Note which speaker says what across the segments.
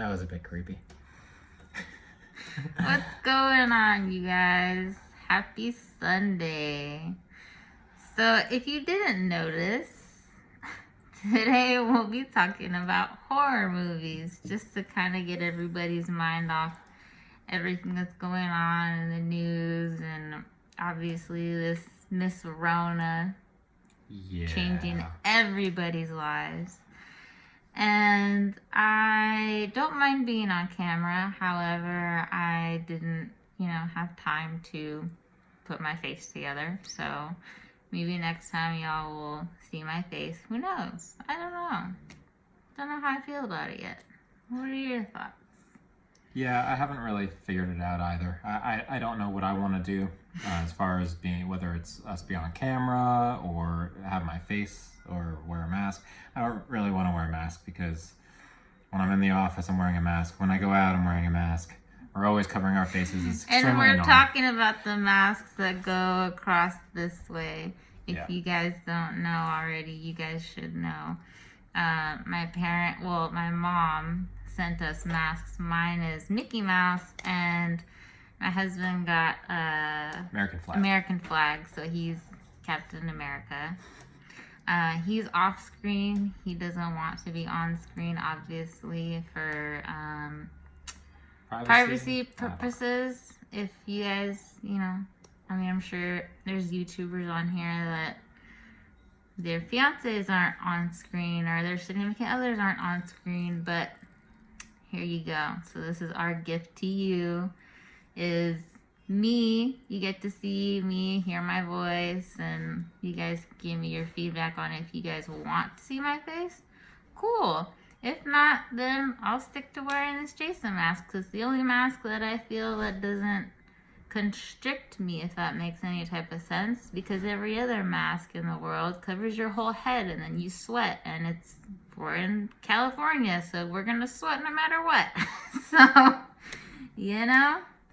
Speaker 1: That was a bit creepy.
Speaker 2: What's going on, you guys? Happy Sunday. So, if you didn't notice, today we'll be talking about horror movies just to kind of get everybody's mind off everything that's going on in the news and obviously this Miss Rona changing everybody's lives. And I don't mind being on camera. However, I didn't, have time to put my face together. So maybe next time y'all will see my face. Who knows? I don't know. Don't know how I feel about it yet. What are your thoughts?
Speaker 1: Yeah, I haven't really figured it out either. I don't know what I want to do as far as whether it's us be on camera or have my face or wear a mask. I don't really want to wear a mask because when I'm in the office, I'm wearing a mask. When I go out, I'm wearing a mask. We're always covering our faces. It's extremely
Speaker 2: And we're
Speaker 1: annoying.
Speaker 2: talking about the masks that go across this way. If you guys don't know already, you guys should know. My mom sent us masks. Mine is Mickey Mouse, and my husband got American flag, so he's Captain America. He's off screen. He doesn't want to be on screen, obviously, for privacy purposes. If you guys, I'm sure there's YouTubers on here that their fiancés aren't on screen or their significant others aren't on screen, but here you go. So this is our gift to you, is me. You get to see me, hear my voice, and you guys give me your feedback on if you guys want to see my face. Cool. If not, then I'll stick to wearing this Jason mask, because it's the only mask that I feel that doesn't constrict me, if that makes any type of sense, because every other mask in the world covers your whole head and then you sweat, and we're in California, so we're gonna sweat no matter what. So,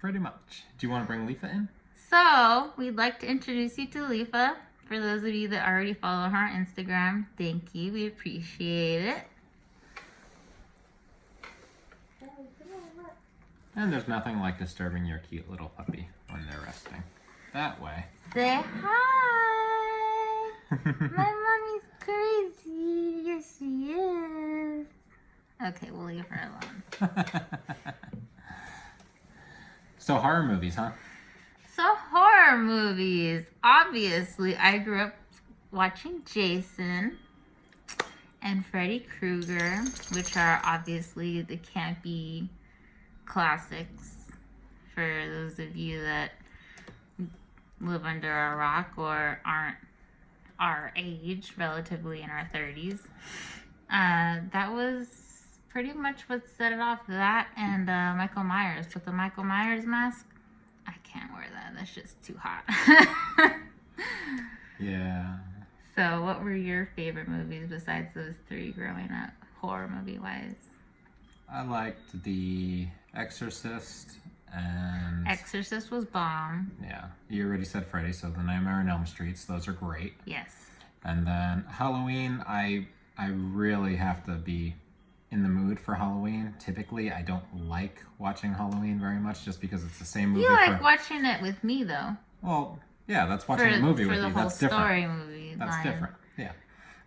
Speaker 1: Pretty much. Do you want to bring Leafa in?
Speaker 2: So, we'd like to introduce you to Leafa. For those of you that already follow her on Instagram, thank you. We appreciate it.
Speaker 1: And there's nothing like disturbing your cute little puppy when they're resting. That way.
Speaker 2: Say hi. My mommy's crazy. Yes, she is. Okay, we'll leave her alone.
Speaker 1: So horror movies, huh?
Speaker 2: So horror movies. Obviously, I grew up watching Jason and Freddy Krueger, which are obviously the campy classics for those of you that live under a rock or aren't our age, relatively in our 30s. That was pretty much what set it off. That and Michael Myers. But the Michael Myers mask, I can't wear that. That's just too hot.
Speaker 1: Yeah.
Speaker 2: So what were your favorite movies besides those three growing up, horror movie wise?
Speaker 1: I liked The Exorcist and...
Speaker 2: Exorcist was bomb.
Speaker 1: Yeah. You already said Freddy, so The Nightmare on Elm Streets. Those are great.
Speaker 2: Yes.
Speaker 1: And then Halloween, I really have to be in the mood for Halloween. Typically, I don't like watching Halloween very much just because it's the same movie.
Speaker 2: You like watching it with me, though.
Speaker 1: Well, yeah, that's watching a movie with you. That's different.
Speaker 2: For the whole story movie.
Speaker 1: That's different, yeah.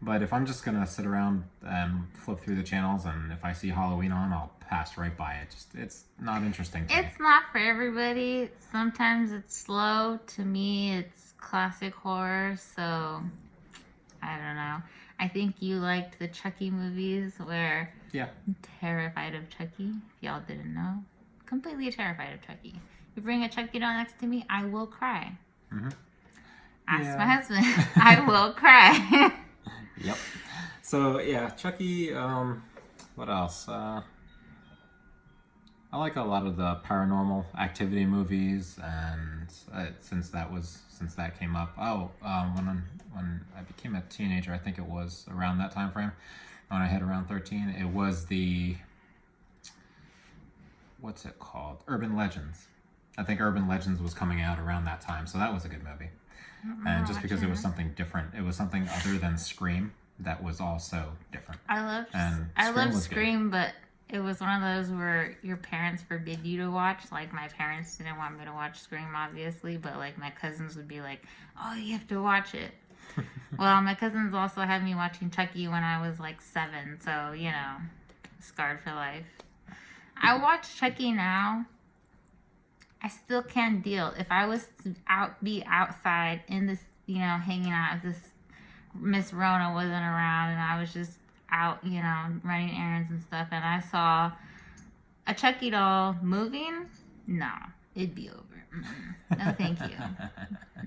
Speaker 1: But if I'm just going to sit around and flip through the channels and if I see Halloween on, I'll pass right by it. It's not interesting to me.
Speaker 2: It's not for everybody. Sometimes it's slow. To me, it's classic horror, so I don't know. I think you liked the Chucky movies where I'm terrified of Chucky. If y'all didn't know. Completely terrified of Chucky. You bring a Chucky doll next to me, I will cry.
Speaker 1: Mm-hmm.
Speaker 2: Ask my husband. I will cry.
Speaker 1: Yep. So, yeah, Chucky, what else? I like a lot of the Paranormal Activity movies, and since that came up, when I became a teenager, I think it was around that time frame, when I hit around 13, it was the, what's it called? Urban Legends. I think Urban Legends was coming out around that time, so that was a good movie. And just because it was something different, it was something other than Scream that was also different.
Speaker 2: I love Scream, but it was one of those where your parents forbid you to watch. Like, my parents didn't want me to watch Scream, obviously, but like my cousins would be like, "Oh, you have to watch it." Well, my cousins also had me watching Chucky when I was like 7, so you know, scarred for life. I watch Chucky now. I still can't deal. If I was to be outside in this, you know, hanging out, if this Miss Rona wasn't around and I was just out, you know, running errands and stuff, and I saw a Chucky doll moving, no, it'd be over. No, thank you.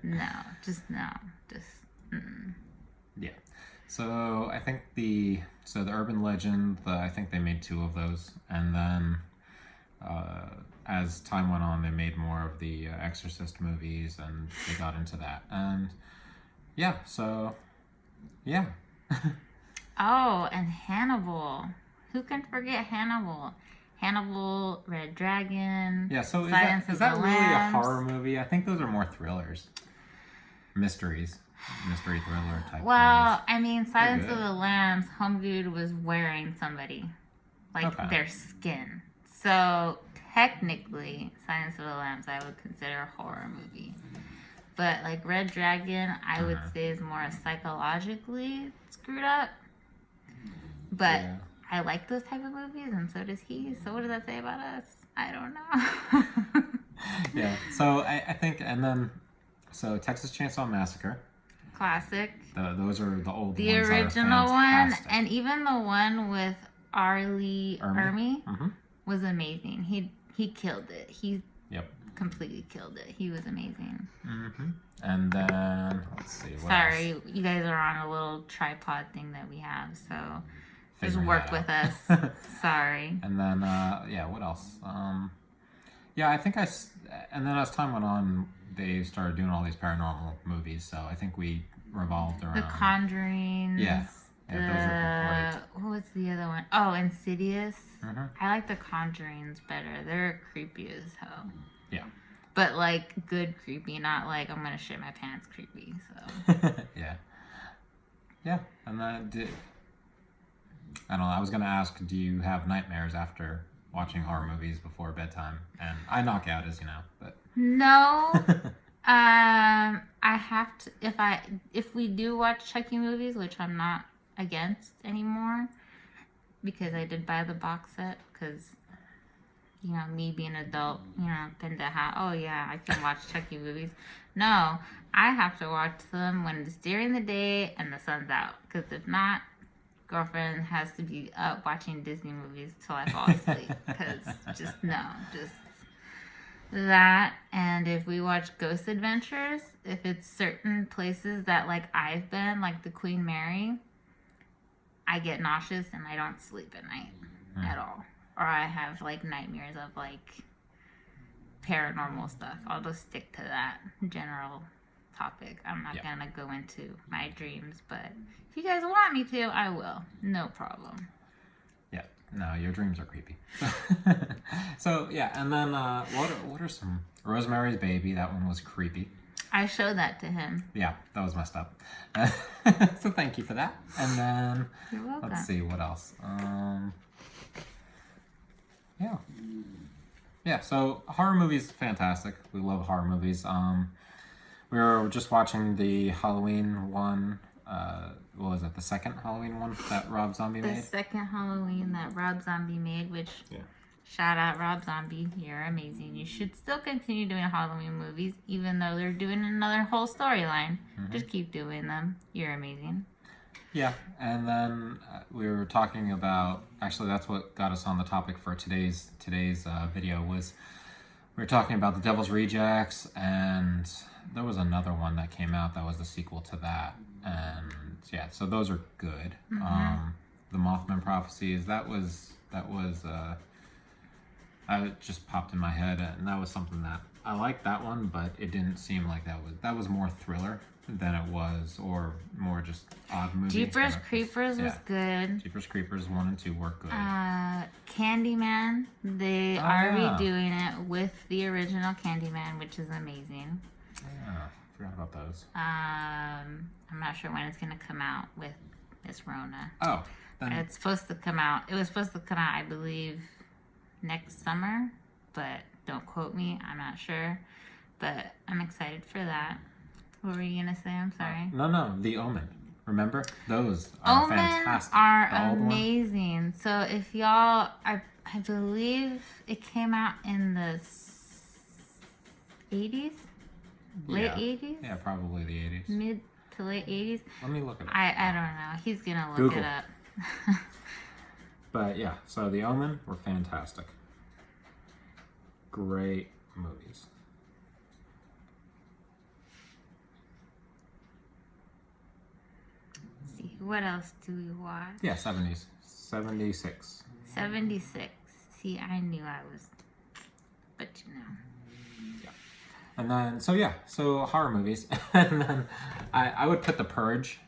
Speaker 2: No, just no, just.
Speaker 1: Yeah. So I think the Urban Legend, I think they made 2 of those, and then as time went on, they made more of the Exorcist movies, and they got into that, and yeah. So yeah.
Speaker 2: Oh, and Hannibal. Who can forget Hannibal? Hannibal, Red Dragon.
Speaker 1: Yeah. So
Speaker 2: Silence
Speaker 1: is
Speaker 2: of
Speaker 1: that
Speaker 2: the
Speaker 1: really a
Speaker 2: Lambs.
Speaker 1: horror movie? I think those are more thrillers, mystery thriller type.
Speaker 2: Well,
Speaker 1: movies.
Speaker 2: I mean, Silence
Speaker 1: good.
Speaker 2: of the Lambs, Home Dude was wearing somebody, like
Speaker 1: Okay.
Speaker 2: their skin. So technically, Silence of the Lambs I would consider a horror movie. But like Red Dragon, I would say is more psychologically screwed up. But
Speaker 1: Yeah.
Speaker 2: I like those type of movies, and so does he. So what does that say about us? I don't know.
Speaker 1: Yeah. So I think, and then Texas Chainsaw Massacre.
Speaker 2: Classic.
Speaker 1: Those are the old
Speaker 2: The
Speaker 1: ones.
Speaker 2: original
Speaker 1: are
Speaker 2: one,
Speaker 1: fantastic.
Speaker 2: and even the one with Arlie Ermy
Speaker 1: Mhm.
Speaker 2: was amazing. He killed it. He
Speaker 1: Yep.
Speaker 2: completely killed it. He was amazing.
Speaker 1: Mm-hmm. And then let's see. What
Speaker 2: Sorry,
Speaker 1: else?
Speaker 2: you guys are on a little tripod thing that we have, so just
Speaker 1: Figuring
Speaker 2: work
Speaker 1: that
Speaker 2: with
Speaker 1: out.
Speaker 2: us. Sorry.
Speaker 1: And then yeah, what else? Yeah, I think and then as time went on, they started doing all these paranormal movies. So I think we revolved around
Speaker 2: The Conjuring.
Speaker 1: Yeah. Yeah, those are
Speaker 2: What was the other one? Oh, Insidious.
Speaker 1: Mhm.
Speaker 2: I like the Conjurings better. They're creepy as hell.
Speaker 1: Yeah.
Speaker 2: But like good creepy, not like I'm gonna shit my pants creepy. So
Speaker 1: Yeah. Yeah, and then I don't know. I was gonna ask, do you have nightmares after watching horror movies before bedtime? And I knock out, as you know, but
Speaker 2: no. I have to if we do watch Chucky movies, which I'm not against anymore, because I did buy the box set because you know me being an adult, you know, pendeja. Oh yeah, I can watch Chucky movies. No, I have to watch them when it's during the day and the sun's out, because if not, girlfriend has to be up watching Disney movies till I fall asleep. Because just that. And if we watch Ghost Adventures, if it's certain places that like I've been, like the Queen Mary, I get nauseous and I don't sleep at night at all. Or I have like nightmares of like paranormal stuff. I'll just stick to that general topic. I'm not gonna go into my dreams, but if you guys want me to, I will. No problem.
Speaker 1: yeah, no, your dreams are creepy. So yeah, and then what are some Rosemary's Baby? That one was creepy.
Speaker 2: I showed that to him.
Speaker 1: Yeah, that was messed up. So thank you for that. And then
Speaker 2: You're welcome.
Speaker 1: let's see what else. Yeah. So horror movies, fantastic. We love horror movies. We were just watching the Halloween one. What was it? The second Halloween one that Rob Zombie
Speaker 2: The
Speaker 1: made.
Speaker 2: second Halloween that Rob Zombie made, which
Speaker 1: Yeah.
Speaker 2: shout out Rob Zombie, you're amazing. You should still continue doing Halloween movies, even though they're doing another whole storyline. Just keep doing them. You're amazing.
Speaker 1: Yeah, and then we were talking about, actually that's what got us on the topic for today's video, was we were talking about The Devil's Rejects, and there was another one that came out that was the sequel to that, and yeah, so those are good. The Mothman Prophecies, that was it just popped in my head, and that was something that I liked that one, but it didn't seem like that was more thriller than it was, or more just odd movie.
Speaker 2: Jeepers
Speaker 1: than it
Speaker 2: Creepers was
Speaker 1: yeah.
Speaker 2: good.
Speaker 1: Jeepers Creepers 1 and 2 were good.
Speaker 2: Candyman, they
Speaker 1: Oh,
Speaker 2: are
Speaker 1: yeah.
Speaker 2: redoing it with the original Candyman, which is amazing.
Speaker 1: Yeah, forgot about those.
Speaker 2: I'm not sure when it's gonna come out with Miss Rona.
Speaker 1: Oh, Then,
Speaker 2: It's supposed to come out. It was supposed to come out, I believe, next summer, but don't quote me. I'm not sure, but I'm excited for that. What were you gonna say? I'm sorry.
Speaker 1: no, The Omen. Remember? Those are
Speaker 2: Omen
Speaker 1: fantastic.
Speaker 2: are
Speaker 1: The old one.
Speaker 2: amazing. So if y'all, I believe it came out in the 80s, late
Speaker 1: Yeah.
Speaker 2: 80s,
Speaker 1: Yeah, probably the 80s.
Speaker 2: mid to late 80s.
Speaker 1: Let me look it up.
Speaker 2: I don't know. He's gonna look
Speaker 1: Google.
Speaker 2: it up.
Speaker 1: But yeah, so The Omen were fantastic. Great movies.
Speaker 2: Let's see, what else do we watch?
Speaker 1: Yeah, 70s. 76.
Speaker 2: 76. See, I knew I was, but you know.
Speaker 1: And then, so horror movies. And then I would put The Purge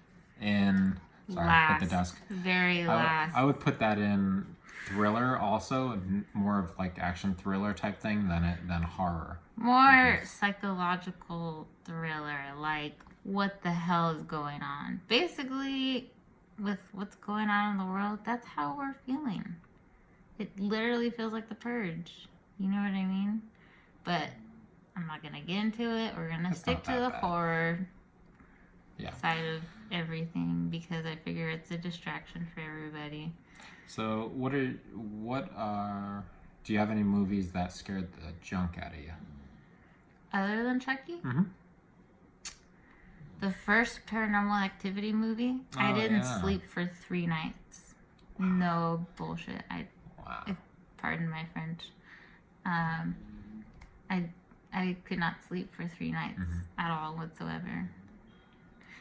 Speaker 1: in, sorry,
Speaker 2: Last.
Speaker 1: hit the desk.
Speaker 2: Very last.
Speaker 1: I would put that in thriller also, more of like action thriller type thing than horror.
Speaker 2: More psychological thriller, like what the hell is going on? Basically, with what's going on in the world, that's how we're feeling. It literally feels like The Purge. You know what I mean? But I'm not gonna get into it. We're gonna
Speaker 1: It's
Speaker 2: stick
Speaker 1: not
Speaker 2: to
Speaker 1: that
Speaker 2: the
Speaker 1: bad.
Speaker 2: horror
Speaker 1: Yeah.
Speaker 2: side of everything because I figure it's a distraction for everybody.
Speaker 1: So do you have any movies that scared the junk out of you?
Speaker 2: Other than Chucky?
Speaker 1: Mm-hmm.
Speaker 2: The first Paranormal Activity movie, I
Speaker 1: Oh,
Speaker 2: didn't
Speaker 1: yeah.
Speaker 2: sleep for 3 nights. No bullshit.
Speaker 1: Wow.
Speaker 2: Pardon my French. I could not sleep for 3 nights at all whatsoever.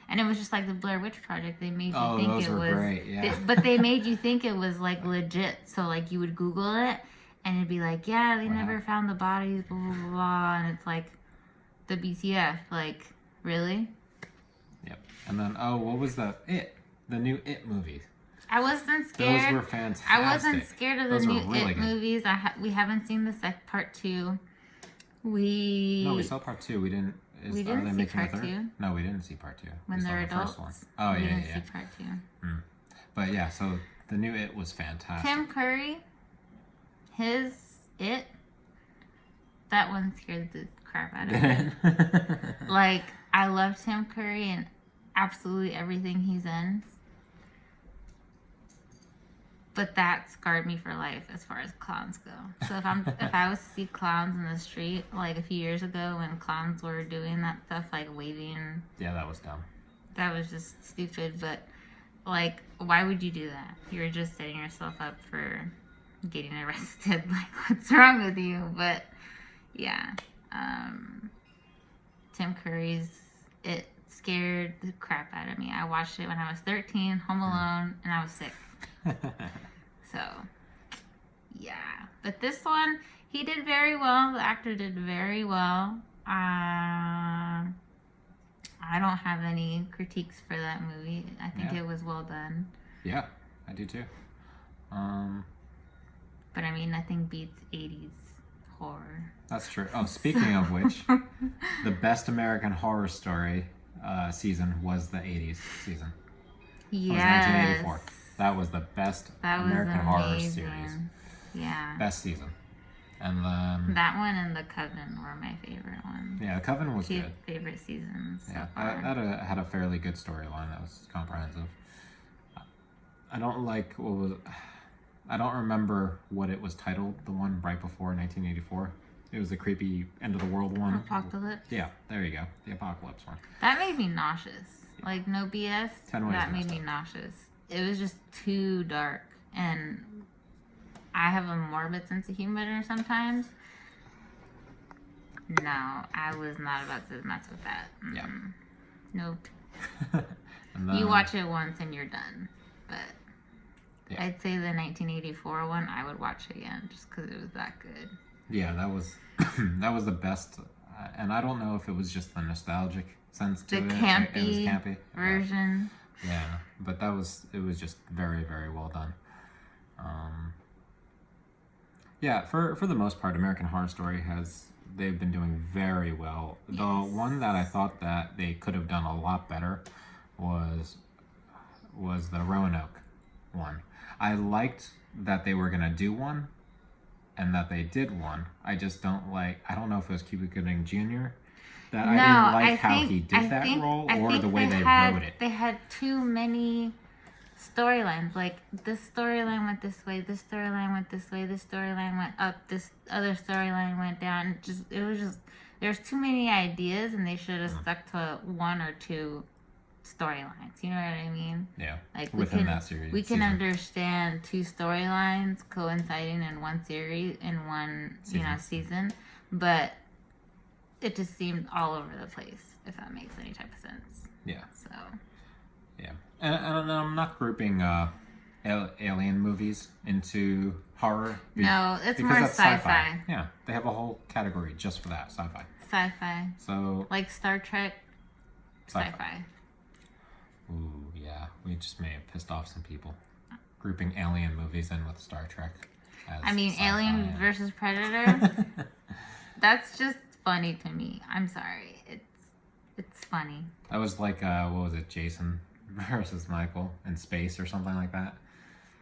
Speaker 2: And it was just like the Blair Witch Project. They made you think
Speaker 1: those
Speaker 2: it
Speaker 1: were
Speaker 2: was
Speaker 1: great, yeah.
Speaker 2: but they made you think it was like legit. So like you would Google it and it'd be like, yeah, they
Speaker 1: Wow.
Speaker 2: never found the bodies, blah blah blah, blah. And it's like the BTF. Like, really?
Speaker 1: Yep. And then, what was the new It movie?
Speaker 2: I wasn't scared.
Speaker 1: Those were fantastic.
Speaker 2: I wasn't scared of the
Speaker 1: Those were
Speaker 2: new
Speaker 1: really
Speaker 2: It
Speaker 1: good.
Speaker 2: movies. We haven't seen the part 2.
Speaker 1: No, we saw part 2. We didn't.
Speaker 2: We
Speaker 1: Are
Speaker 2: didn't
Speaker 1: they
Speaker 2: see
Speaker 1: making
Speaker 2: part
Speaker 1: a third?
Speaker 2: 2.
Speaker 1: No, we didn't see part 2.
Speaker 2: When
Speaker 1: we saw
Speaker 2: they're
Speaker 1: the first one.
Speaker 2: adults.
Speaker 1: Oh,
Speaker 2: we
Speaker 1: yeah,
Speaker 2: didn't
Speaker 1: yeah.
Speaker 2: see part 2.
Speaker 1: But yeah, so the new It was fantastic.
Speaker 2: Tim Curry, his It, that one scared the crap out of me. Like, I love Tim Curry and absolutely everything he's in. But that scarred me for life as far as clowns go. So if I was to see clowns in the street, like a few years ago when clowns were doing that stuff, like waving,
Speaker 1: Yeah, that was dumb.
Speaker 2: that was just stupid. But like, why would you do that? You're just setting yourself up for getting arrested. Like, what's wrong with you? But yeah, Tim Curry's It scared the crap out of me. I watched it when I was 13, home alone, and I was sick. So, yeah. But this one, he did very well. The actor did very well. I don't have any critiques for that movie. I think
Speaker 1: Yeah.
Speaker 2: it was well done.
Speaker 1: Yeah, I do too.
Speaker 2: But I mean, nothing beats 80s horror.
Speaker 1: That's true. Oh, speaking of which, the best American Horror Story season was the 80s season. It was 1984. That was the best
Speaker 2: That was
Speaker 1: American Horror
Speaker 2: amazing.
Speaker 1: series.
Speaker 2: Yeah.
Speaker 1: Best season. And then,
Speaker 2: That one and The Coven were my favorite ones.
Speaker 1: yeah, The Coven was
Speaker 2: Two
Speaker 1: good.
Speaker 2: favorite seasons so
Speaker 1: Yeah,
Speaker 2: far.
Speaker 1: that had a fairly good storyline that was comprehensive. I don't remember what it was titled, the one right before 1984. It was the creepy end of the world one.
Speaker 2: Apocalypse.
Speaker 1: Yeah, there you go. The Apocalypse one.
Speaker 2: That made me nauseous. Like, no BS.
Speaker 1: 10 ways
Speaker 2: That
Speaker 1: messed
Speaker 2: made me
Speaker 1: up.
Speaker 2: nauseous. It was just too dark. And I have a morbid sense of humor sometimes. No, I was not about to mess with that.
Speaker 1: Yeah.
Speaker 2: Nope.
Speaker 1: And then,
Speaker 2: You watch it once and you're done. But
Speaker 1: Yeah.
Speaker 2: I'd say the 1984 one, I would watch again just because it was that good.
Speaker 1: Yeah, that was that was the best. And I don't know if it was just the nostalgic sense to
Speaker 2: The
Speaker 1: it.
Speaker 2: campy,
Speaker 1: It was campy
Speaker 2: version.
Speaker 1: Yeah, but it was just very, very well done. Yeah, for the most part, American Horror Story they've been doing very well. The
Speaker 2: Yes.
Speaker 1: one that I thought that they could have done a lot better was the Roanoke one. I liked that they were gonna do one, and that they did one. I just don't like. I don't know if it was Cuba Gooding Jr. that I
Speaker 2: No,
Speaker 1: didn't like
Speaker 2: I
Speaker 1: how
Speaker 2: think,
Speaker 1: he did that role,
Speaker 2: I
Speaker 1: or
Speaker 2: think
Speaker 1: the way they
Speaker 2: had,
Speaker 1: wrote it.
Speaker 2: They had too many storylines. Like this storyline went this way, this storyline went this way, this storyline went up, this other storyline went down. It was just there's too many ideas, and they should have stuck to one or two storylines. You know what I mean?
Speaker 1: Yeah.
Speaker 2: Like
Speaker 1: Within that series,
Speaker 2: we can
Speaker 1: season.
Speaker 2: understand two storylines coinciding in one series in one season, but it just seemed all over the place. If that makes any type of sense.
Speaker 1: Yeah.
Speaker 2: So.
Speaker 1: Yeah, and I'm not grouping alien movies into horror.
Speaker 2: No, it's
Speaker 1: because
Speaker 2: more
Speaker 1: that's
Speaker 2: sci-fi.
Speaker 1: Yeah, they have a whole category just for that, sci-fi.
Speaker 2: Sci-fi.
Speaker 1: So
Speaker 2: like Star Trek. Sci-fi.
Speaker 1: Ooh, yeah, we just may have pissed off some people grouping alien movies in with Star Trek.
Speaker 2: I mean,
Speaker 1: sci-fi.
Speaker 2: Alien versus Predator. That's just funny to me. I'm sorry. It's funny.
Speaker 1: That was like what was it, Jason versus Michael in space or something like that.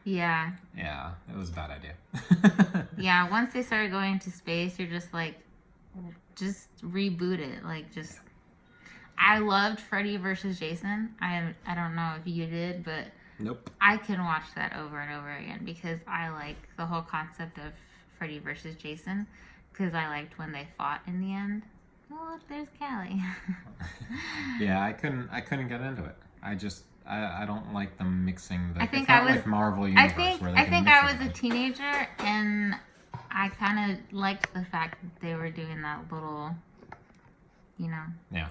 Speaker 2: Yeah.
Speaker 1: Yeah, it was a bad idea.
Speaker 2: Yeah, once they started going to space, you're just like, just reboot it. Like, just. I loved Freddy versus Jason. I don't know if you did, but
Speaker 1: Nope.
Speaker 2: I can watch that over and over again because I like the whole concept of Freddy versus Jason because I liked when they fought in the end. Oh, look, there's Callie.
Speaker 1: Yeah, I couldn't get into it. I don't like them mixing the.
Speaker 2: I think
Speaker 1: it's not
Speaker 2: I was
Speaker 1: like Marvel Universe where they
Speaker 2: I
Speaker 1: can
Speaker 2: think
Speaker 1: mix
Speaker 2: I was a
Speaker 1: everything.
Speaker 2: teenager and I kind of liked the fact that they were doing that little,
Speaker 1: Yeah.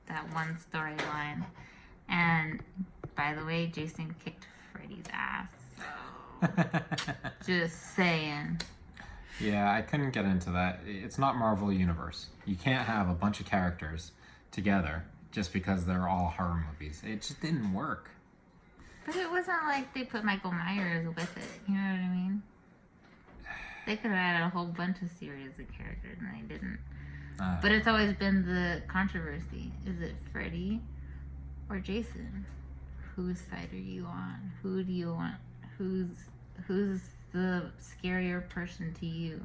Speaker 2: that one storyline. And by the way, Jason kicked Freddy's ass. So just saying.
Speaker 1: Yeah, I couldn't get into that. It's not Marvel Universe. You can't have a bunch of characters together just because they're all horror movies. It just didn't work.
Speaker 2: But it wasn't like they put Michael Myers with it. You know what I mean? They could have added a whole bunch of series of characters and they didn't. But it's always been the controversy. Is it Freddy or Jason? Whose side are you on? Who do you want? Who's the scarier person to you?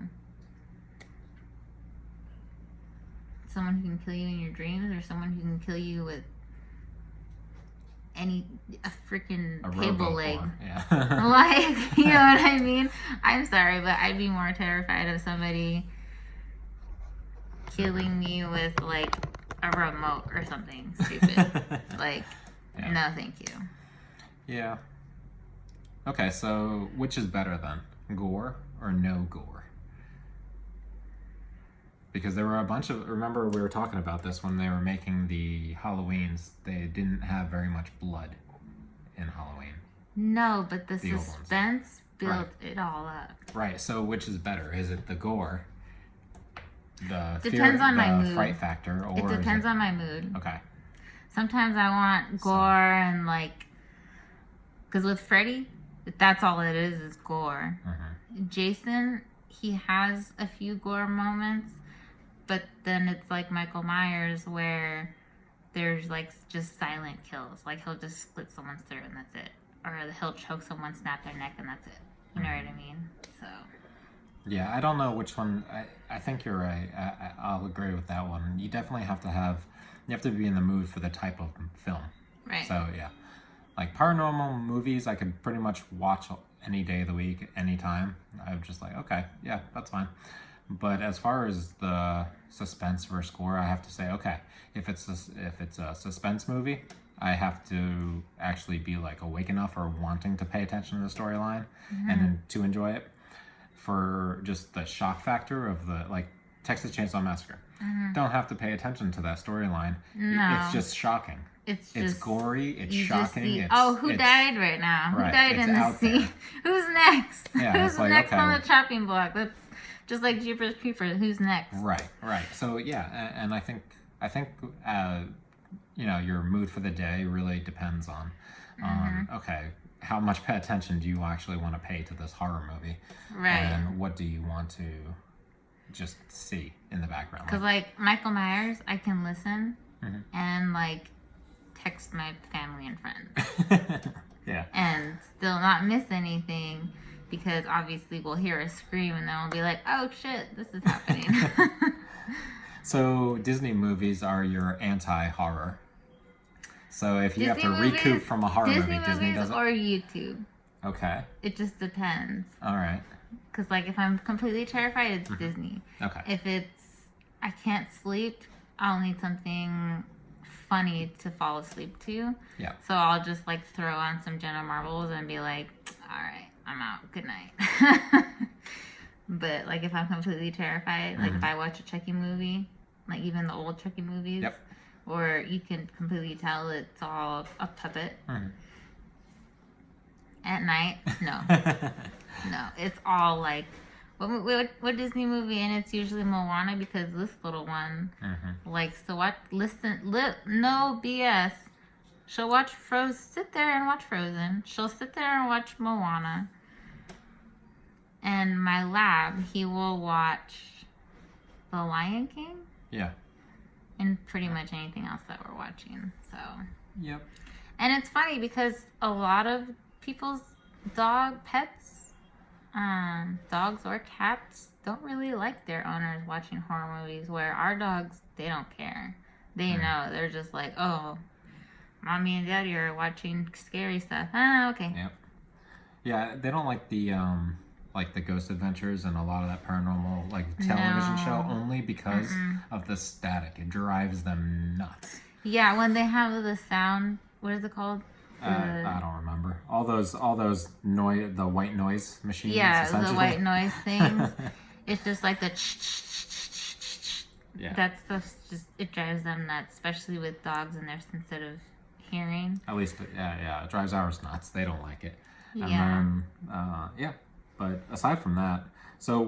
Speaker 2: Someone who can kill you in your dreams or someone who can kill you with a freaking cable leg?
Speaker 1: Yeah.
Speaker 2: Like, you know what I mean? I'm sorry, but I'd be more terrified of somebody killing me with like a remote or something stupid. Like,
Speaker 1: Yeah.
Speaker 2: no, thank you.
Speaker 1: Yeah. Okay, so which is better then? Gore or no gore? Because there were a bunch of. Remember, we were talking about this when they were making the Halloweens. They didn't have very much blood in Halloween.
Speaker 2: No, but the
Speaker 1: The old ones.
Speaker 2: suspense built
Speaker 1: Right.
Speaker 2: it all up.
Speaker 1: Right. So which is better? Is it the gore, the
Speaker 2: Depends on my mood.
Speaker 1: fright factor, or
Speaker 2: It depends on my mood.
Speaker 1: Okay.
Speaker 2: Sometimes I want gore and like, because with Freddy, that's all it is gore.
Speaker 1: Mm-hmm.
Speaker 2: Jason, he has a few gore moments, but then it's like Michael Myers where there's like just silent kills. Like he'll just slit someone's throat and that's it. Or he'll choke someone, snap their neck, and that's it. You know what I mean? So.
Speaker 1: Yeah, I don't know which one. I think you're right. I'll agree with that one. You definitely have to have. You have to be in the mood for the type of film.
Speaker 2: Right.
Speaker 1: So yeah, like paranormal movies, I could pretty much watch any day of the week, anytime. I'm just like, okay, yeah, that's fine. But as far as the suspense versus gore, I have to say, okay, if it's a suspense movie, I have to actually be like awake enough or wanting to pay attention to the storyline and then to enjoy it. For just the shock factor of the like Texas Chainsaw Massacre, don't have to pay attention to that storyline.
Speaker 2: No.
Speaker 1: It's just shocking.
Speaker 2: It's
Speaker 1: It's gory. It's
Speaker 2: you just
Speaker 1: shocking.
Speaker 2: see-
Speaker 1: It's,
Speaker 2: who
Speaker 1: it's,
Speaker 2: died right now? Who
Speaker 1: Right,
Speaker 2: died
Speaker 1: it's
Speaker 2: in this
Speaker 1: out
Speaker 2: scene?
Speaker 1: there.
Speaker 2: Who's next?
Speaker 1: Yeah,
Speaker 2: Who's
Speaker 1: it's like,
Speaker 2: next
Speaker 1: okay,
Speaker 2: on
Speaker 1: well-
Speaker 2: the chopping block? That's just like Jeepers Creepers. Who's next?
Speaker 1: Right. So yeah, and I think your mood for the day really depends on okay, how much attention do you actually want to pay to this horror movie,
Speaker 2: Right.
Speaker 1: and what do you want to just see in the background?
Speaker 2: Because like Michael Myers, I can listen
Speaker 1: Mhm.
Speaker 2: and like text my family and friends.
Speaker 1: Yeah.
Speaker 2: and still not miss anything, because obviously we'll hear a scream and then we'll be like, oh shit, this is happening.
Speaker 1: So Disney movies are your anti-horror. So if you have to
Speaker 2: Disney
Speaker 1: recoup
Speaker 2: movies-
Speaker 1: from a horror
Speaker 2: Disney
Speaker 1: movie, Disney
Speaker 2: movies
Speaker 1: does it.
Speaker 2: or YouTube.
Speaker 1: Okay.
Speaker 2: It just depends.
Speaker 1: All right.
Speaker 2: Because, like, if I'm completely terrified, it's Disney.
Speaker 1: Okay.
Speaker 2: If I can't sleep, I'll need something funny to fall asleep to.
Speaker 1: Yeah.
Speaker 2: So I'll just, like, throw on some Jenna Marbles and be like, all right, I'm out. Good night. But, like, if I'm completely terrified, like, if I watch a Chucky movie, like, even the old Chucky movies,
Speaker 1: Yep.
Speaker 2: or you can completely tell it's all a puppet.
Speaker 1: Mhm.
Speaker 2: At night, no. No, it's all like what Disney movie, and it's usually Moana, because this little one likes to watch. No BS. She'll watch Frozen. Sit there and watch Frozen. She'll sit there and watch Moana. And my lab, he will watch The Lion King
Speaker 1: Yeah.
Speaker 2: and pretty much anything else that we're watching. So,
Speaker 1: Yep.
Speaker 2: and it's funny because a lot of people's pets, dogs or cats, don't really like their owners watching horror movies, where our dogs, they don't care. They know. They're just like, oh, mommy and daddy are watching scary stuff. Ah, okay.
Speaker 1: Yep. Yeah, they don't like the Ghost Adventures and a lot of that paranormal television
Speaker 2: No.
Speaker 1: show, only because of the static. It drives them nuts.
Speaker 2: Yeah, when they have the sound, what is it called?
Speaker 1: I don't remember. All those the white noise machines.
Speaker 2: Yeah, the
Speaker 1: essentially.
Speaker 2: white noise things. It's just like the
Speaker 1: Yeah.
Speaker 2: that stuff, just, it drives them nuts, especially with dogs and their sensitive hearing.
Speaker 1: At least, it drives ours nuts. They don't like it. And
Speaker 2: Yeah.
Speaker 1: then, but aside from that, so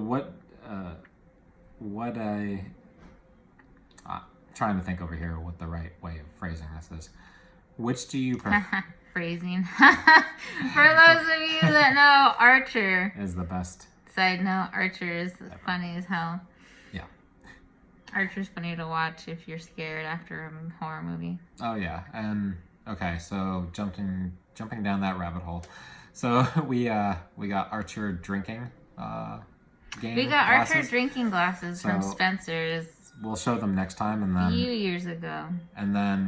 Speaker 1: I'm trying to think over here what the right way of phrasing this is. Which do you prefer
Speaker 2: Phrasing. For those of you that know, Archer.
Speaker 1: is the best?
Speaker 2: Side note, Archer is funny as hell.
Speaker 1: Yeah.
Speaker 2: Archer's funny to watch if you're scared after a horror movie.
Speaker 1: Oh yeah, and okay, so jumping down that rabbit hole. So we got Archer drinking game.
Speaker 2: We got Archer
Speaker 1: glasses.
Speaker 2: drinking glasses from
Speaker 1: So-
Speaker 2: Spencer's
Speaker 1: We'll show them next time, and
Speaker 2: a few
Speaker 1: then
Speaker 2: years ago.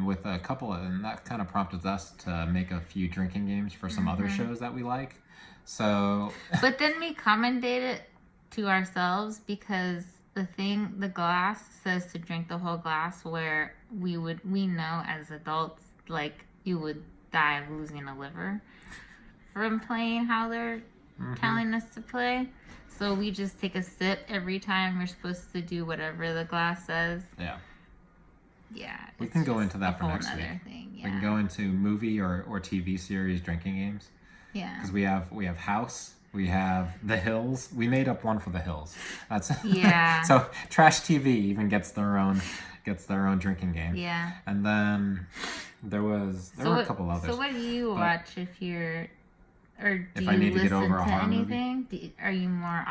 Speaker 1: with a couple, and that kind of prompted us to make a few drinking games for some other shows that we like. So
Speaker 2: But then we commented it to ourselves, because the glass says to drink the whole glass, where we know as adults, like, you would die of losing a liver from playing how they're telling us to play. So we just take a sip every time we're supposed to do whatever the glass says.
Speaker 1: yeah.
Speaker 2: Yeah.
Speaker 1: We
Speaker 2: it's
Speaker 1: can go
Speaker 2: just
Speaker 1: into that
Speaker 2: a
Speaker 1: for
Speaker 2: whole
Speaker 1: next
Speaker 2: nother
Speaker 1: week.
Speaker 2: Thing. Yeah.
Speaker 1: We can go into movie or TV series drinking games,
Speaker 2: Yeah.
Speaker 1: because we have House, we have The Hills. We made up one for The Hills. That's
Speaker 2: Yeah.
Speaker 1: So Trash TV even gets their own drinking game.
Speaker 2: Yeah.
Speaker 1: And then there were a couple others.
Speaker 2: So what do you watch if you're, or do
Speaker 1: If
Speaker 2: you
Speaker 1: I need to
Speaker 2: listen
Speaker 1: get over a
Speaker 2: to
Speaker 1: horror movie?
Speaker 2: anything? Are you more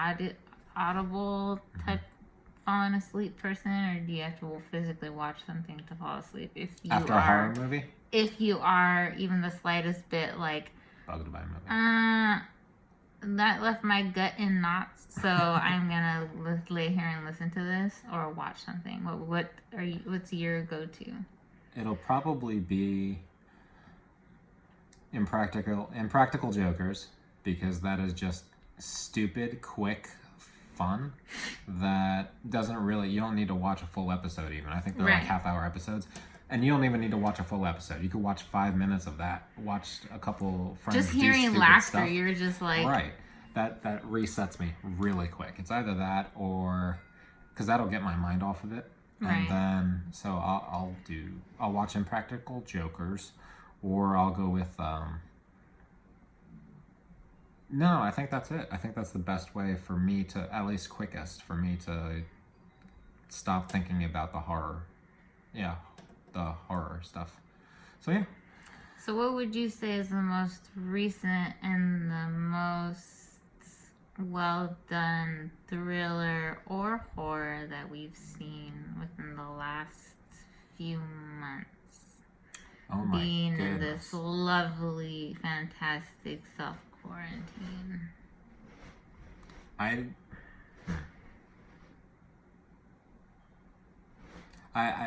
Speaker 2: audible type falling asleep person, or do you have to physically watch something to fall asleep? If you
Speaker 1: After
Speaker 2: are,
Speaker 1: a horror movie,
Speaker 2: if you are even the slightest bit like,
Speaker 1: bugged by a movie.
Speaker 2: that left my gut in knots, so I'm gonna lay here and listen to this or watch something. What's your go-to?
Speaker 1: It'll probably be Impractical Jokers, because that is just stupid, quick fun that doesn't really, you don't need to watch a full episode even. I think they're like
Speaker 2: Right.
Speaker 1: half-hour episodes. And you don't even need to watch a full episode. You could watch 5 minutes of that. Watch a couple friends
Speaker 2: Just
Speaker 1: do
Speaker 2: hearing
Speaker 1: stupid
Speaker 2: laughter,
Speaker 1: stuff.
Speaker 2: you're just like,
Speaker 1: Right. That resets me really quick. It's either that or, because that'll get my mind off of it.
Speaker 2: Right.
Speaker 1: And then, so I'll watch Impractical Jokers, or I'll go with, no, I think that's it. I think that's the best way for me to, at least quickest, for me to stop thinking about the horror. Yeah, the horror stuff. So yeah.
Speaker 2: So what would you say is the most recent and the most well done thriller or horror that we've seen within the last few months?
Speaker 1: Oh my
Speaker 2: being in
Speaker 1: goodness.
Speaker 2: this lovely, fantastic self quarantine.
Speaker 1: I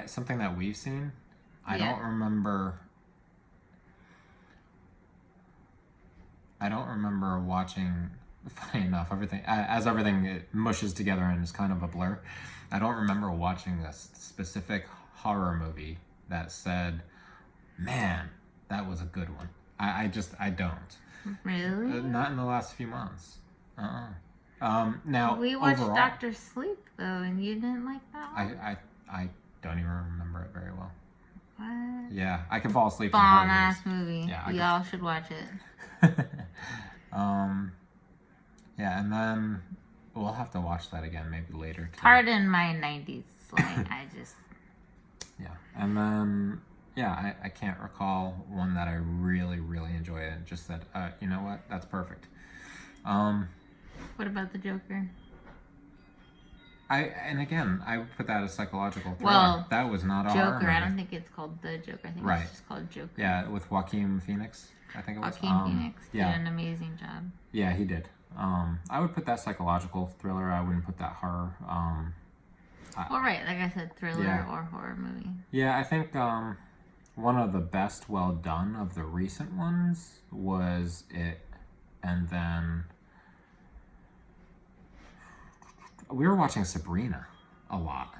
Speaker 1: something that we've seen. I
Speaker 2: Yeah.
Speaker 1: don't remember. I don't remember watching. Funny enough, everything as everything it mushes together and is kind of a blur. I don't remember watching a specific horror movie that said, "Man, that was a good one." I don't.
Speaker 2: Really?
Speaker 1: Not in the last few months. Now
Speaker 2: We watched
Speaker 1: overall,
Speaker 2: Doctor Sleep though, and you didn't like that one.
Speaker 1: I don't even remember it very well.
Speaker 2: What?
Speaker 1: Yeah, I can fall asleep.
Speaker 2: Bomb
Speaker 1: to
Speaker 2: ass movie.
Speaker 1: Yeah, I
Speaker 2: We
Speaker 1: could-
Speaker 2: all should watch it.
Speaker 1: Yeah, and then we'll have to watch that again maybe later. Too.
Speaker 2: Pardon my 90s slang. I just.
Speaker 1: Yeah, and then I can't recall one that I really really enjoyed and just said, you know what, that's perfect.
Speaker 2: What about the Joker?
Speaker 1: And again I would put that as psychological thriller.
Speaker 2: Well,
Speaker 1: that was not a horror
Speaker 2: Joker.
Speaker 1: movie.
Speaker 2: I don't think it's called the Joker. I think
Speaker 1: Right.
Speaker 2: it's just called Joker.
Speaker 1: Yeah, with Joaquin Phoenix, I think it was.
Speaker 2: Joaquin Phoenix did
Speaker 1: Yeah,
Speaker 2: an amazing job.
Speaker 1: yeah, he did. I would put that psychological thriller. I wouldn't put that horror.
Speaker 2: Well, right, like I said, thriller
Speaker 1: Yeah.
Speaker 2: or horror movie.
Speaker 1: Yeah, I think one of the best well done of the recent ones was it, and then we were watching Sabrina a lot.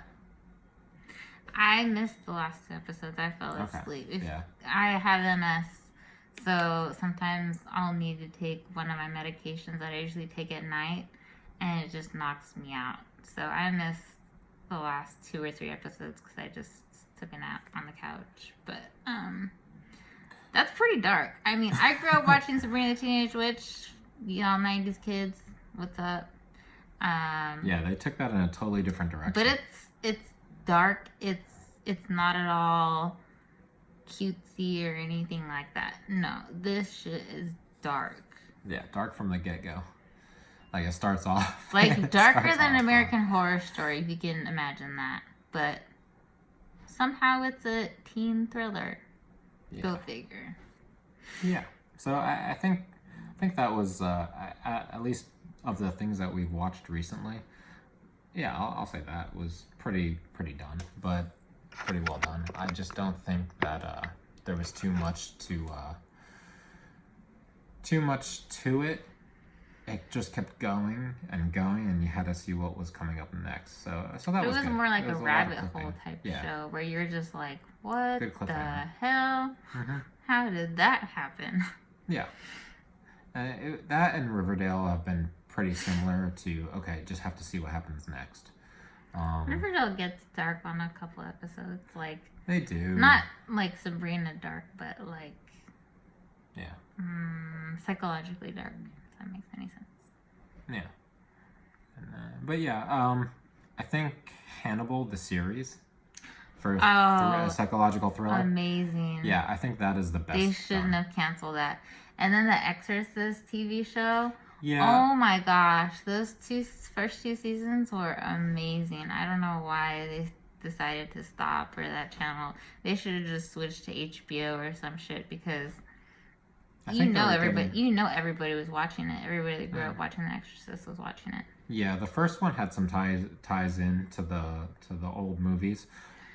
Speaker 2: I missed the last two episodes. I fell
Speaker 1: Okay,
Speaker 2: asleep.
Speaker 1: yeah.
Speaker 2: I have MS, so sometimes I'll need to take one of my medications that I usually take at night, and it just knocks me out. So I missed the last 2 or 3 episodes because I just took a nap on the couch. But that's pretty dark. I mean, I grew up watching Sabrina the Teenage Witch. Y'all 90s kids, what's up?
Speaker 1: Yeah, they took that in a totally different direction.
Speaker 2: But it's dark. It's not at all cutesy or anything like that. No, this shit is dark.
Speaker 1: Yeah, dark from the get go. Like it starts off
Speaker 2: Like
Speaker 1: it
Speaker 2: darker
Speaker 1: starts
Speaker 2: than
Speaker 1: off
Speaker 2: American Horror Story, if you can imagine that. But somehow it's a teen thriller.
Speaker 1: Yeah.
Speaker 2: Go figure.
Speaker 1: Yeah. So I think that was at least of the things that we've watched recently. Yeah, I'll say that was pretty done, but pretty well done. I just don't think that there was too much to it. It just kept going and going, and you had to see what was coming up next. So that
Speaker 2: It
Speaker 1: was
Speaker 2: was
Speaker 1: good.
Speaker 2: more like
Speaker 1: It
Speaker 2: a
Speaker 1: was lot of
Speaker 2: rabbit hole
Speaker 1: cliffhanger.
Speaker 2: type
Speaker 1: Yeah.
Speaker 2: show where you're just like, what
Speaker 1: Good
Speaker 2: the
Speaker 1: cliffhanger.
Speaker 2: hell?
Speaker 1: Mhm.
Speaker 2: How did that happen?
Speaker 1: Yeah. That and Riverdale have been pretty similar to, okay, just have to see what happens next.
Speaker 2: Riverdale gets dark on a couple episodes. Like,
Speaker 1: They do.
Speaker 2: not like Sabrina dark, but like
Speaker 1: Yeah.
Speaker 2: psychologically dark, if that makes any sense.
Speaker 1: Yeah. But yeah, I think Hannibal, the series, for a psychological thriller.
Speaker 2: Amazing.
Speaker 1: Yeah, I think that is the best.
Speaker 2: They shouldn't have canceled that. And then the Exorcist TV show.
Speaker 1: Yeah.
Speaker 2: Oh my gosh, those first two seasons were amazing. I don't know why they decided to stop or that channel. They should have just switched to HBO or some shit because
Speaker 1: I think they were getting-
Speaker 2: you know everybody was watching it. Everybody that grew up watching The Exorcist was watching it.
Speaker 1: Yeah, the first one had some ties in to the old movies,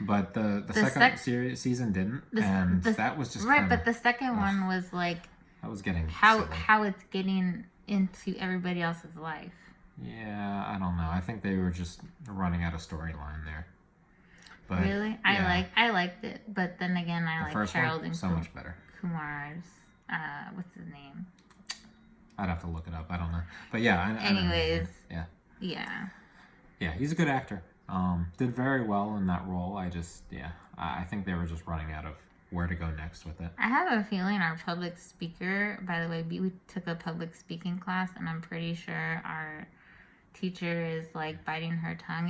Speaker 1: but the second season didn't, and that was just
Speaker 2: right.
Speaker 1: kinda,
Speaker 2: But the second one was like
Speaker 1: that was getting
Speaker 2: how
Speaker 1: silly.
Speaker 2: it's getting into everybody else's life.
Speaker 1: Yeah, I don't know. I think they were just running out of storyline there. But
Speaker 2: Really,
Speaker 1: yeah,
Speaker 2: I liked it, but then again, I
Speaker 1: the
Speaker 2: like
Speaker 1: first
Speaker 2: Harold
Speaker 1: one
Speaker 2: and
Speaker 1: so much better.
Speaker 2: Kumar's. What's his name?
Speaker 1: I'd have to look it up. I don't know. But yeah. I know.
Speaker 2: Anyways.
Speaker 1: Yeah.
Speaker 2: Yeah.
Speaker 1: He's a good actor. Did very well in that role. I think they were just running out of where to go next with it.
Speaker 2: I have a feeling our public speaker, by the way, we took a public speaking class, and I'm pretty sure our teacher is like biting her tongue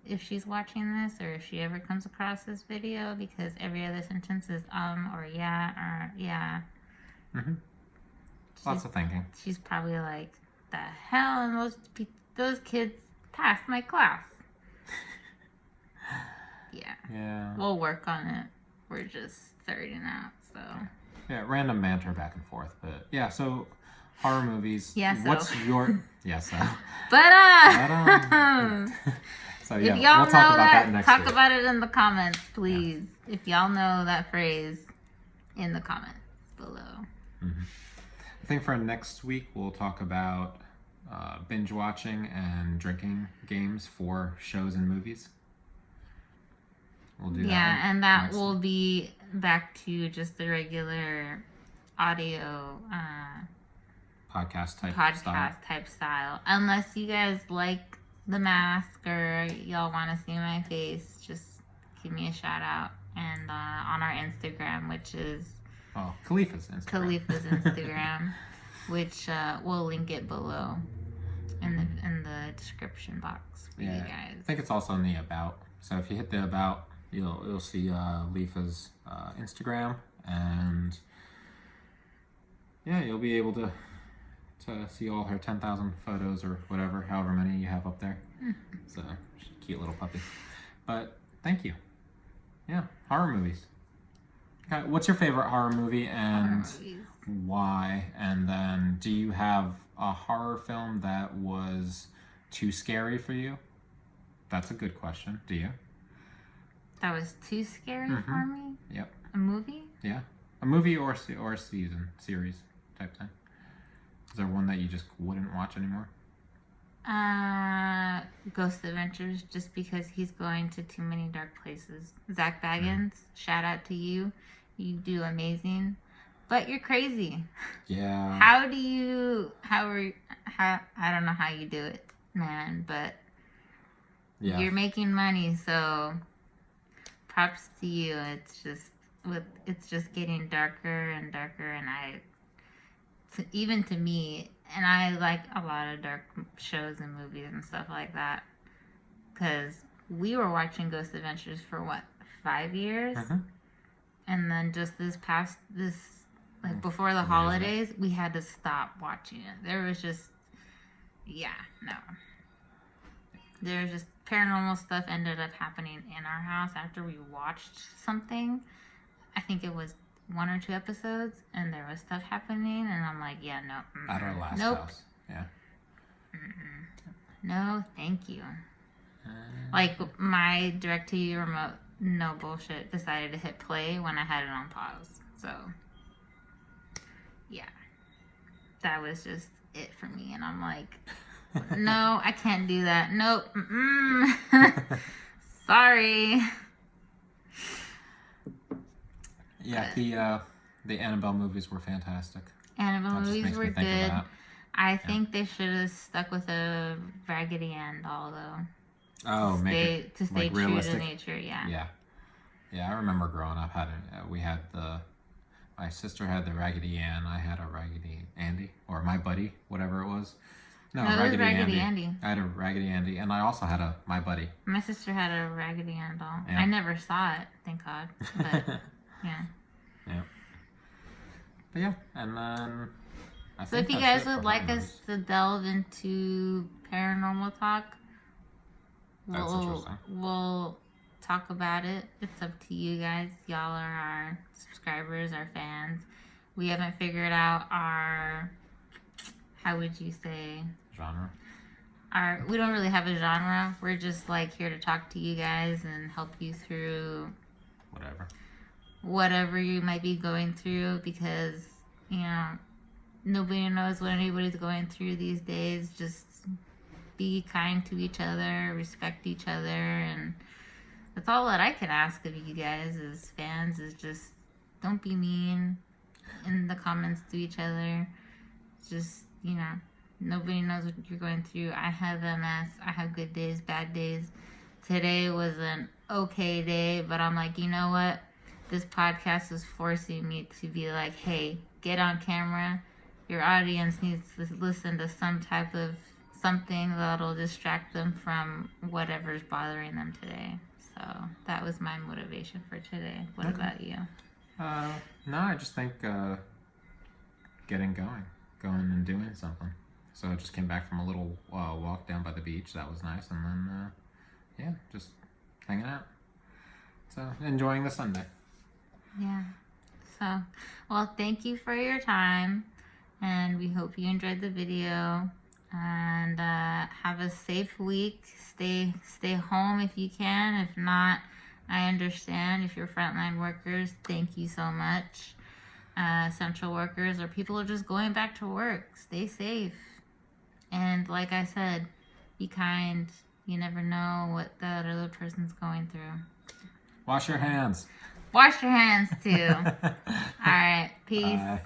Speaker 2: if she's watching this or if she ever comes across this video, because every other sentence is or yeah or yeah.
Speaker 1: Mm-hmm. Lots of thinking.
Speaker 2: She's probably like, the hell, and those kids passed my class. Yeah.
Speaker 1: Yeah.
Speaker 2: We'll work on it. we're just starting out. So
Speaker 1: Yeah, random banter back and forth, but yeah. So horror movies.
Speaker 2: Yeah, so.
Speaker 1: What's your so?
Speaker 2: But
Speaker 1: So yeah,
Speaker 2: if y'all
Speaker 1: we'll talk
Speaker 2: know
Speaker 1: about that next
Speaker 2: talk
Speaker 1: week.
Speaker 2: about it in the comments, please. If y'all know that phrase, in the comments below.
Speaker 1: I think for next week we'll talk about binge watching and drinking games for shows and movies. We'll do that.
Speaker 2: Yeah,
Speaker 1: one
Speaker 2: and that
Speaker 1: next
Speaker 2: will
Speaker 1: week.
Speaker 2: be back to just the regular audio
Speaker 1: Podcast type
Speaker 2: podcast
Speaker 1: style.
Speaker 2: type style. Unless you guys like the mask or y'all want to see my face, just give me a shout out. And on our Instagram, which is
Speaker 1: Oh, Khalifa's Instagram.
Speaker 2: Khalifa's Instagram, which we'll link it below in the description box for you
Speaker 1: I
Speaker 2: guys.
Speaker 1: think it's also in the about. So if you hit the about, you'll see Khalifa's Instagram, and yeah, you'll be able to see all her 10,000 photos or whatever, however many you have up there. So she's a cute little puppy. But thank you. Yeah, horror movies. Okay, what's your favorite horror movie and
Speaker 2: Horror movies.
Speaker 1: why? And then, do you have a horror film that was too scary for you? That's a good question. Do you?
Speaker 2: That was too scary
Speaker 1: Mhm.
Speaker 2: for me.
Speaker 1: Yep.
Speaker 2: A movie?
Speaker 1: Yeah, a movie or a series type thing. Is there one that you just wouldn't watch anymore?
Speaker 2: Ghost Adventures, just because he's going to too many dark places. Zach Baggins, shout out to you. You do amazing, but you're crazy.
Speaker 1: Yeah.
Speaker 2: How I don't know how you do it, man, but
Speaker 1: Yeah.
Speaker 2: you're making money, so props to you. It's just getting darker and darker, and even to me, and I like a lot of dark shows and movies and stuff like that, because we were watching Ghost Adventures for what, 5 years, and then just before the holidays, we had to stop watching it. There was just paranormal stuff ended up happening in our house after we watched something. I think it was 1 or 2 episodes, and there was stuff happening, and I'm like, yeah, no.
Speaker 1: At our last
Speaker 2: nope.
Speaker 1: house. Yeah.
Speaker 2: No, thank you. Like, my DirecTV remote, no bullshit, decided to hit play when I had it on pause. So, yeah. That was just it for me, and I'm like, no, I can't do that. Nope. Sorry.
Speaker 1: Yeah, the Annabelle movies were fantastic.
Speaker 2: Annabelle
Speaker 1: That just
Speaker 2: movies
Speaker 1: makes
Speaker 2: were
Speaker 1: me think of
Speaker 2: good.
Speaker 1: that.
Speaker 2: I think they should have stuck with a Raggedy Ann doll, though.
Speaker 1: Oh,
Speaker 2: To stay
Speaker 1: like,
Speaker 2: true
Speaker 1: realistic?
Speaker 2: to nature, yeah.
Speaker 1: Yeah. I remember growing up we had my sister had the Raggedy Ann, I had a Raggedy Andy, or My Buddy, whatever it was. No,
Speaker 2: No, it was
Speaker 1: Raggedy
Speaker 2: Raggedy
Speaker 1: Andy.
Speaker 2: Andy.
Speaker 1: I had a Raggedy Andy, and I also had a My Buddy.
Speaker 2: My sister had a Raggedy Ann doll.
Speaker 1: Yeah.
Speaker 2: I never saw it, thank God. But, yeah.
Speaker 1: But yeah, and then
Speaker 2: So if you guys would like us to delve into paranormal talk,
Speaker 1: That's interesting.
Speaker 2: we'll talk about it. It's up to you guys. Y'all are our subscribers, our fans. We haven't figured out our, how would you say,
Speaker 1: genre.
Speaker 2: we don't really have a genre. We're just like here to talk to you guys and help you through whatever you might be going through, because nobody knows what anybody's going through these days. Just be kind to each other, respect each other, and that's all that I can ask of you guys as fans, is just don't be mean in the comments to each other. Just, nobody knows what you're going through. I have MS. I have good days, bad days. Today was an okay day, but I'm like, you know what? This podcast was forcing me to be like, hey, get on camera. Your audience needs to listen to some type of something that'll distract them from whatever's bothering them today. So that was my motivation for today. What about you?
Speaker 1: No, I just think getting going and doing something. So I just came back from a little walk down by the beach. That was nice, and then just hanging out. So enjoying the Sunday.
Speaker 2: Yeah. So, well, thank you for your time, and we hope you enjoyed the video. And have a safe week. Stay home if you can. If not, I understand. If you're frontline workers, thank you so much. Essential workers or people who are just going back to work, stay safe. And like I said, be kind. You never know what that other person's going through.
Speaker 1: Wash your hands.
Speaker 2: Wash your hands too. All right. Peace.
Speaker 1: Bye.